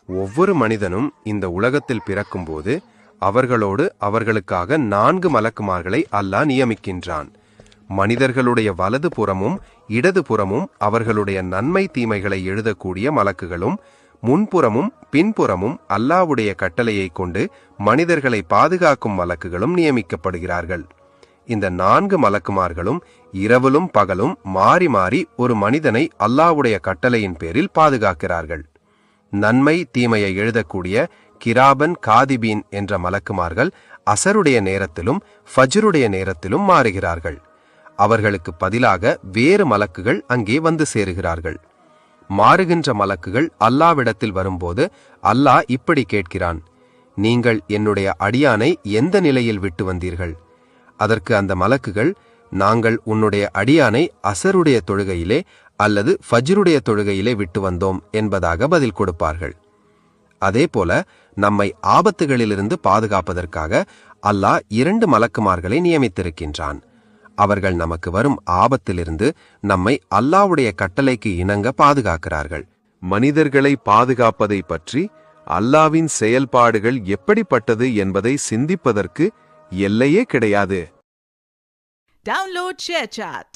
ஒவ்வொரு மனிதனும் இந்த உலகத்தில் பிறக்கும்போது அவர்களோடு அவர்களுக்காக 4 மலக்குமார்களை அல்லாஹ் நியமிக்கின்றான். மனிதர்களுடைய வலது புறமும் இடது புறமும் அவர்களுடைய நன்மை தீமைகளை எழுதக்கூடிய மலக்குகளும், முன்புறமும் பின்புறமும் அல்லாஹ்வுடைய கட்டளையை கொண்டு மனிதர்களை பாதுகாக்கும் மலக்குகளும் நியமிக்கப்படுகிறார்கள். இந்த 4 மலக்குமார்களும் இரவிலும் பகலும் மாறி மாறி ஒரு மனிதனை அல்லாஹ்வுடைய கட்டளையின் பேரில் பாதுகாக்கிறார்கள். நன்மை தீமையை எழுதக்கூடிய கிராபன் காதிபீன் என்ற மலக்குமார்கள் அசருடைய நேரத்திலும் ஃபஜ்ருடைய நேரத்திலும் மாறுகிறார்கள். அவர்களுக்கு பதிலாக வேறு மலக்குகள் அங்கே வந்து சேருகிறார்கள். மாறுகின்ற மலக்குகள் அல்லாஹ்விடத்தில் வரும்போது அல்லாஹ் இப்படி கேட்கிறான், நீங்கள் என்னுடைய அடியானை எந்த நிலையில் விட்டு வந்தீர்கள்? அதற்கு அந்த மலக்குகள், நாங்கள் உன்னுடைய அடியானை அசருடைய தொழுகையிலே அல்லது ஃபஜ்ருடைய தொழுகையிலே விட்டு வந்தோம் என்பதாக பதில் கொடுப்பார்கள். அதேபோல நம்மை ஆபத்துகளிலிருந்து பாதுகாப்பதற்காக அல்லாஹ் 2 மலக்குமார்களை நியமித்திருக்கின்றான். அவர்கள் நமக்கு வரும் ஆபத்திலிருந்து நம்மை அல்லாஹ்வுடைய கட்டளைக்கு இணங்க பாதுகாக்கிறார்கள். மனிதர்களை பாதுகாப்பதை பற்றி அல்லாஹ்வின் செயல்பாடுகள் எப்படிப்பட்டது என்பதை சிந்திப்பதற்கு எல்லையே கிடையாது. Download ShareChat.